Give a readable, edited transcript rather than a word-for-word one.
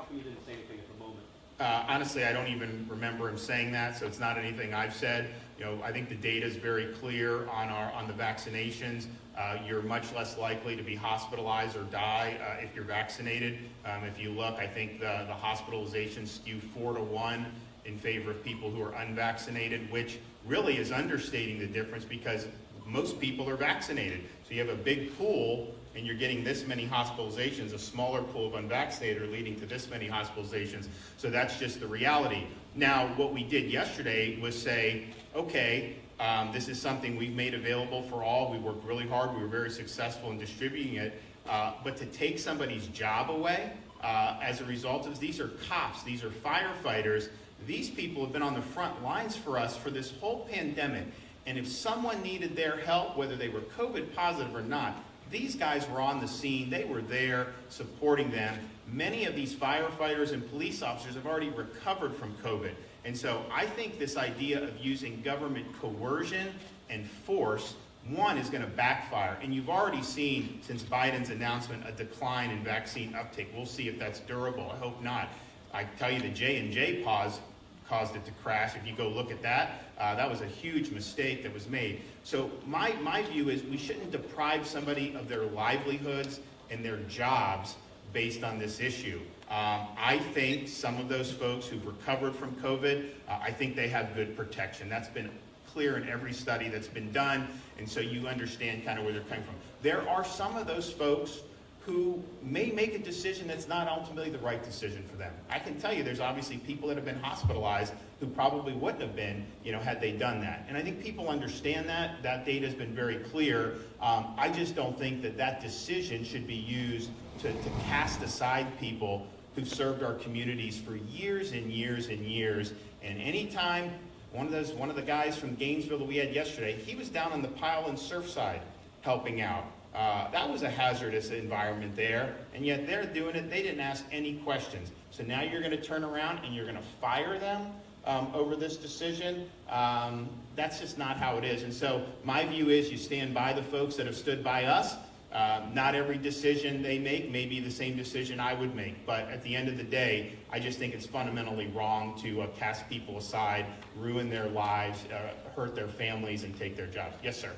come you didn't say anything at the moment? Honestly, I don't even remember him saying that, so it's not anything I've said. You know, I think the data is very clear on the vaccinations. You're much less likely to be hospitalized or die if you're vaccinated. If you look, I think the hospitalizations skew 4-to-1 in favor of people who are unvaccinated, which really is understating the difference because most people are vaccinated. So you have a big pool and you're getting this many hospitalizations, a smaller pool of unvaccinated are leading to this many hospitalizations. So that's just the reality. Now, what we did yesterday was say, okay, this is something we've made available for all. We worked really hard. We were very successful in distributing it. But to take somebody's job away as a result of these are cops, these are firefighters. These people have been on the front lines for us for this whole pandemic. And if someone needed their help, whether they were COVID positive or not, these guys were on the scene. They were there supporting them. Many of these firefighters and police officers have already recovered from COVID. And so I think this idea of using government coercion and force, one, is going to backfire. And you've already seen, since Biden's announcement, a decline in vaccine uptake. We'll see if that's durable. I hope not. I tell you, the J&J pause caused it to crash. If you go look at that, that was a huge mistake that was made. So my view is we shouldn't deprive somebody of their livelihoods and their jobs based on this issue. I think some of those folks who've recovered from COVID, I think they have good protection. That's been clear in every study that's been done, and so you understand kind of where they're coming from. There are some of those folks who may make a decision that's not ultimately the right decision for them. I can tell you there's obviously people that have been hospitalized who probably wouldn't have been, had they done that. And I think people understand that. That data has been very clear. I just don't think that decision should be used to cast aside people who've served our communities for years and years and years. And anytime one of the guys from Gainesville that we had yesterday, he was down on the pile in Surfside helping out. That was a hazardous environment there, and yet they're doing it. They didn't ask any questions. So now you're going to turn around and you're going to fire them over this decision. That's just not how it is. And so my view is you stand by the folks that have stood by us. Not every decision they make may be the same decision I would make, but at the end of the day, I just think it's fundamentally wrong to cast people aside, ruin their lives, hurt their families, and take their jobs. Yes, sir.